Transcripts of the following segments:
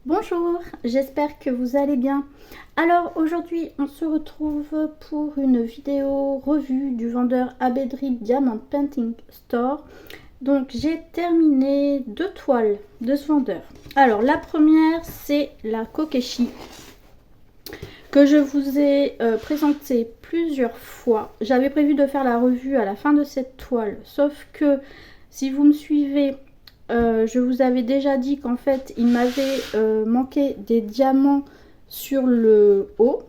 Bonjour, j'espère que vous allez bien. Alors aujourd'hui on se retrouve pour une vidéo revue du vendeur Abedri Diamond Painting Store. Donc j'ai terminé 2 toiles de ce vendeur. Alors la première c'est la Kokeshi que je vous ai présentée plusieurs fois. J'avais prévu de faire la revue à la fin de cette toile, sauf que si vous me suivez, je vous avais déjà dit qu'en fait il m'avait manqué des diamants sur le haut.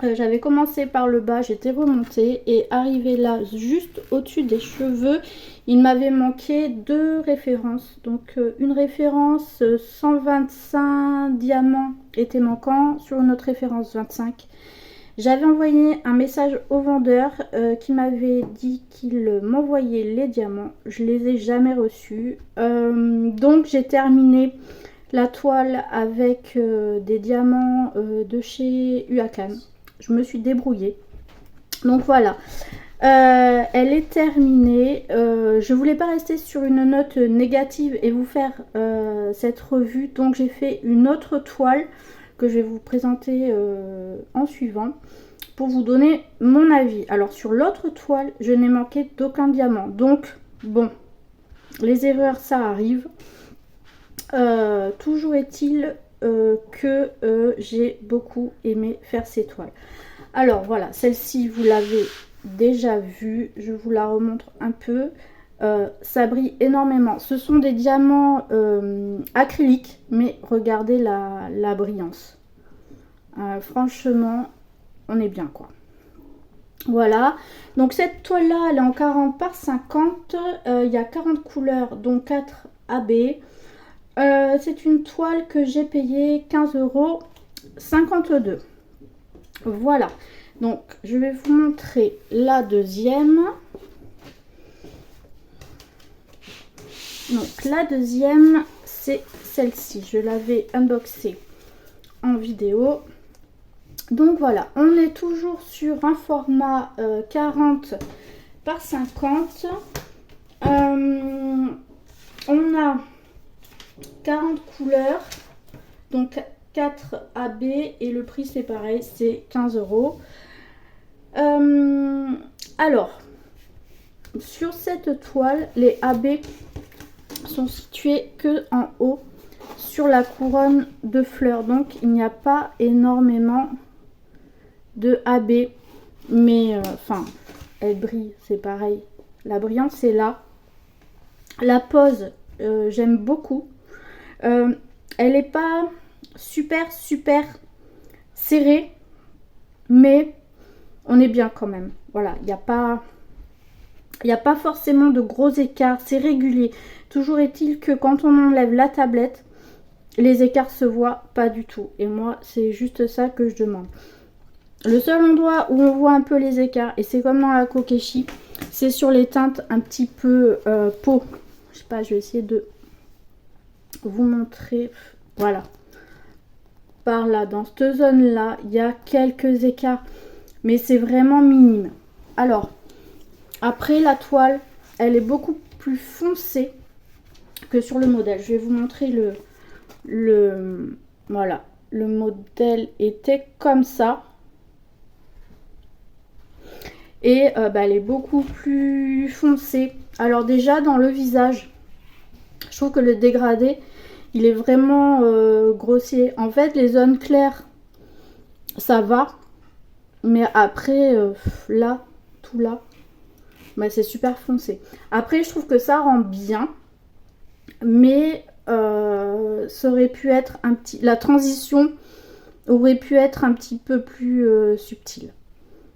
J'avais commencé par le bas, j'étais remontée et arrivé là juste au-dessus des cheveux, il m'avait manqué 2 références. Donc une référence 125 diamants était manquant, sur une autre référence 25. J'avais envoyé un message au vendeur qui m'avait dit qu'il m'envoyait les diamants. Je les ai jamais reçus. Donc j'ai terminé la toile avec des diamants de chez Huacan. Je me suis débrouillée. Donc voilà. Elle est terminée. Je voulais pas rester sur une note négative et vous faire cette revue. Donc j'ai fait une autre toile que je vais vous présenter en suivant pour vous donner mon avis. Alors sur l'autre toile, je n'ai manqué d'aucun diamant. Donc bon, les erreurs ça arrive. Toujours est-il que j'ai beaucoup aimé faire ces toiles. Alors voilà, celle-ci vous l'avez déjà vue, je vous la remontre un peu. Ça brille énormément. Ce sont des diamants acryliques, mais regardez la brillance. Franchement, on est bien quoi. Voilà, donc cette toile là elle est en 40 par 50, il y a 40 couleurs dont 4 AB. C'est une toile que j'ai payée 15,52 €. Voilà, donc je vais vous montrer la deuxième. Donc la deuxième c'est celle-ci, je l'avais unboxée en vidéo. Donc voilà, on est toujours sur un format 40 par 50. On a 40 couleurs, donc 4 AB et le prix c'est pareil, c'est 15 €. Alors, sur cette toile, les AB sont situés que en haut sur la couronne de fleurs, donc il n'y a pas énormément de AB, mais enfin elle brille, c'est pareil, la brillance est là. La pose j'aime beaucoup. Elle n'est pas super serrée, mais on est bien quand même. Voilà, il n'y a pas forcément de gros écarts, c'est régulier. Toujours est-il que quand on enlève la tablette, les écarts se voient pas du tout. Et moi, c'est juste ça que je demande. Le seul endroit où on voit un peu les écarts, et c'est comme dans la Kokeshi, c'est sur les teintes un petit peu peau. Je sais pas, je vais essayer de vous montrer. Voilà. Par là, dans cette zone-là, il y a quelques écarts, mais c'est vraiment minime. Alors, après la toile, elle est beaucoup plus foncée que sur le modèle. Je vais vous montrer voilà. Le modèle était comme ça. Et elle est beaucoup plus foncée. Alors déjà dans le visage, je trouve que le dégradé il est vraiment grossier. En fait les zones claires ça va, mais après là, tout là, c'est super foncé. Après je trouve que ça rend bien, mais ça aurait pu être un petit, la transition aurait pu être un petit peu plus subtile.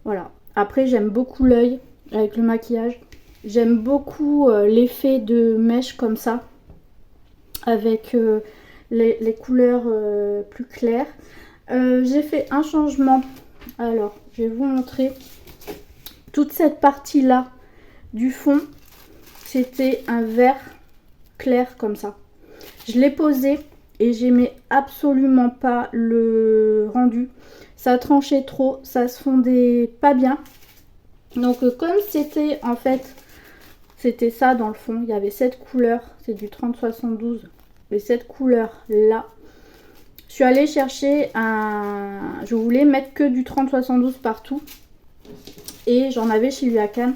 Voilà. Après, j'aime beaucoup l'œil avec le maquillage. J'aime beaucoup l'effet de mèche comme ça, avec les couleurs plus claires. J'ai fait un changement. Alors, je vais vous montrer. Toute cette partie-là du fond, c'était un vert clair comme ça. Je l'ai posé et j'aimais absolument pas le rendu. Ça tranchait trop, ça se fondait pas bien. Donc comme c'était en fait, c'était ça dans le fond, il y avait cette couleur, c'est du 3072, et cette couleur là, Je suis allée chercher je voulais mettre que du 30-72 partout. Et j'en avais chez Luacan.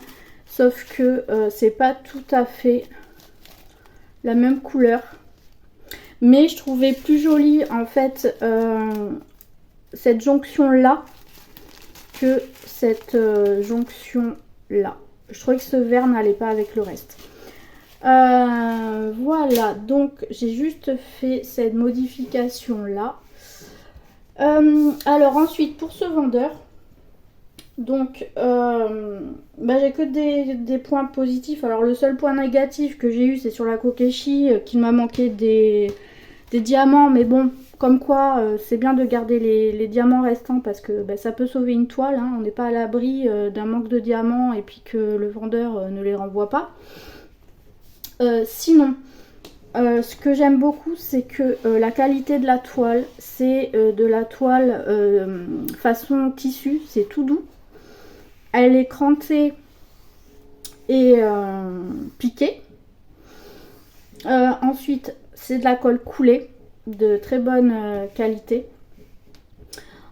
Sauf que c'est pas tout à fait la même couleur. Mais je trouvais plus jolie en fait cette jonction là que cette jonction là. Je trouvais que ce vert n'allait pas avec le reste. Voilà, donc j'ai juste fait cette modification là. Alors ensuite pour ce vendeur, donc j'ai que des points positifs. Alors le seul point négatif que j'ai eu c'est sur la Kokeshi qu'il m'a manqué des diamants, mais bon, comme quoi c'est bien de garder les diamants restants parce que ça peut sauver une toile, hein. On n'est pas à l'abri d'un manque de diamants et puis que le vendeur ne les renvoie pas. Sinon, ce que j'aime beaucoup, c'est que la qualité de la toile, c'est de la toile façon tissu, c'est tout doux. Elle est crantée et piquée. Ensuite, c'est de la colle coulée, de très bonne qualité.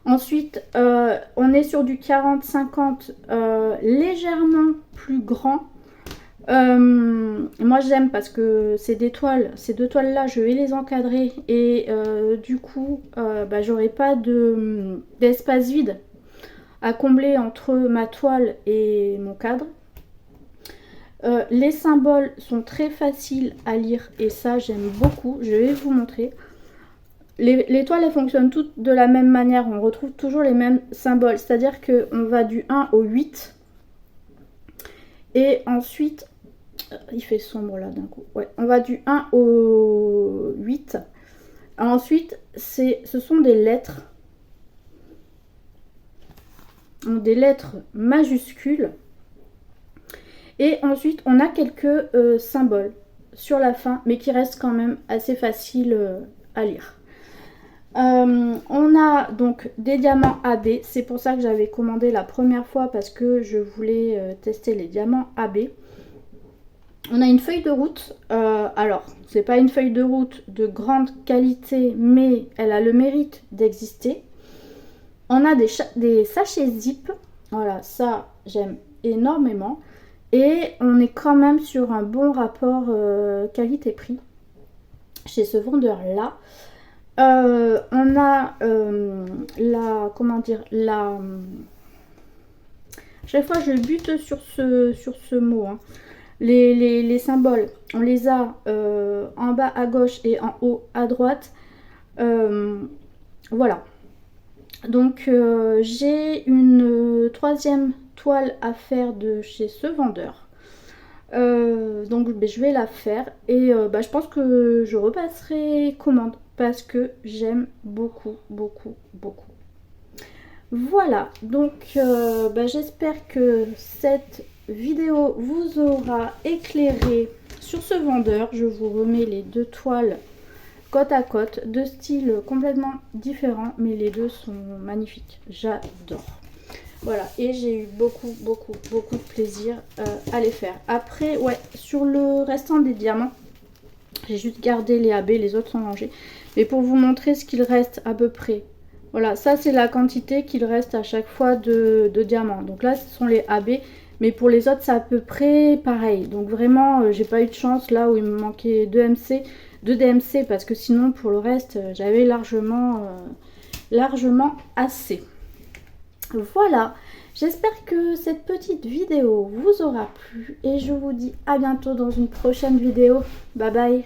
Ensuite, on est sur du 40-50 légèrement plus grand. Moi j'aime parce que ces deux toiles là je vais les encadrer et du coup j'aurai pas d'espace vide à combler entre ma toile et mon cadre. Les symboles sont très faciles à lire et ça j'aime beaucoup. Je vais vous montrer. Les toiles elles fonctionnent toutes de la même manière, on retrouve toujours les mêmes symboles, c'est à dire qu'on va du 1 au 8 et ensuite il fait sombre là d'un coup. Ouais, on va du 1 au 8. Ensuite, ce sont des lettres. Des lettres majuscules. Et ensuite, on a quelques symboles sur la fin, mais qui restent quand même assez faciles à lire. On a donc des diamants AB. C'est pour ça que j'avais commandé la première fois parce que je voulais tester les diamants AB. On a une feuille de route, alors c'est pas une feuille de route de grande qualité mais elle a le mérite d'exister. On a des sachets zip, voilà ça j'aime énormément et on est quand même sur un bon rapport qualité-prix chez ce vendeur là. On a chaque fois je bute sur ce mot, hein. Les symboles, on les a en bas à gauche et en haut à droite. Voilà. Donc j'ai une troisième toile à faire de chez ce vendeur. Donc je vais la faire et je pense que je repasserai commande parce que j'aime beaucoup. Voilà, donc j'espère que cette vidéo vous aura éclairé sur ce vendeur. Je vous remets les deux toiles côte à côte, deux styles complètement différents, mais les deux sont magnifiques. J'adore. Voilà, et j'ai eu beaucoup de plaisir à les faire. Après, ouais, sur le restant des diamants, j'ai juste gardé les AB, les autres sont rangés. Mais pour vous montrer ce qu'il reste à peu près. Voilà, ça c'est la quantité qu'il reste à chaque fois de diamants. Donc là, ce sont les AB. Mais pour les autres, c'est à peu près pareil. Donc vraiment, j'ai pas eu de chance là où il me manquait 2 DMC. Parce que sinon, pour le reste, j'avais largement assez. Voilà, j'espère que cette petite vidéo vous aura plu. Et je vous dis à bientôt dans une prochaine vidéo. Bye bye.